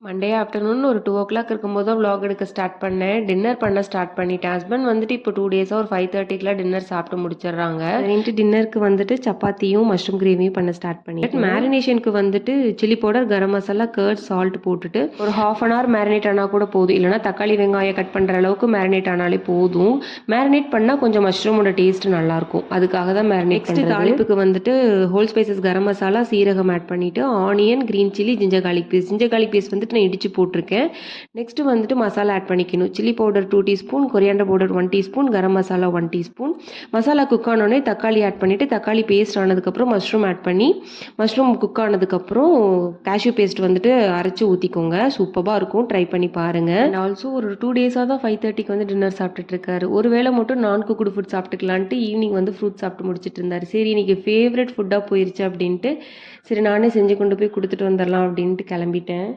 Monday afternoon ஒரு 2:00 இருக்கும்போது தான் vlog எடுக்க ஸ்டார்ட் பண்ணேன். டின்னர் பண்ண ஸ்டார்ட் பண்ணிட்டேன். ஹஸ்பண்ட் வந்துட்டு இப்போ 2 டேஸாக ஒரு 5:30க்குலாம் டின்னர் சாப்பிட்டு முடிச்சிடுறாங்க. சரின்ட்டு டின்னருக்கு வந்துட்டு சப்பாத்தியும் மஷ்ரூம் கிரேவியும் பண்ண ஸ்டார்ட் பண்ணிட்டேன். மேரினேஷனுக்கு வந்துட்டு chilli powder, garam masala, curd, salt போட்டுட்டு ஒரு 1/2 hour மேரினேட் ஆனால் கூட போதும். இல்லைனா தக்காளி வெங்காயம் கட் பண்ணுற அளவுக்கு மேரினேட் ஆனாலே போதும். மேரினேட் பண்ணால் கொஞ்சம் மஷ்ரூமோட டேஸ்ட் நல்லாயிருக்கும். அதுக்காக தான் மேரினேட் பண்ணுறது. தாளிப்புக்கு வந்துட்டு ஹோல் ஸ்பைசஸ் கரம் மசாலா, சீரகம் ஆட் பண்ணிவிட்டு onion, green chilli, ginger garlic paste வந்துட்டு நான் இடித்து போட்டிருக்கேன். நெக்ஸ்ட்டு வந்துட்டு மசாலா ஆட் பண்ணிக்கணும். Chilli powder 2 teaspoon, coriander powder 1 teaspoon, garam masala 1 teaspoon. Masala cook ஆனோடனே தக்காளி ஆட் பண்ணிவிட்டு தக்காளி பேஸ்ட் ஆனதுக்கப்புறம் மஷ்ரூம் ஆட் பண்ணி மஷ்ரூம் குக் ஆனதுக்கப்புறம் கேஷ்யூ பேஸ்ட் வந்துட்டு அரைச்சி ஊற்றிக்கோங்க. சூப்பராக இருக்கும், ட்ரை பண்ணி பாருங்கள். அண்ட் ஆல்சோ ஒரு 2 டேஸாக தான் 5:30க்கு வந்து டின்னர் சாப்பிட்டுட்ருக்காரு. ஒரு வேளை மட்டும் நான் குக்குடு ஃபுட் சாப்பிட்டுக்கலான்ட்டு ஈவினிங் வந்து ஃப்ரூட் சாப்பிட்டு முடிச்சிட்டு இருந்தார். சரி இன்றைக்கி ஃபேவரட் ஃபுட்டாக போயிருச்சு அப்படின்ட்டு சரி நானே செஞ்சு கொண்டு போய் கொடுத்துட்டு வந்துடலாம் அப்படின்ட்டு கிளம்பிட்டேன்.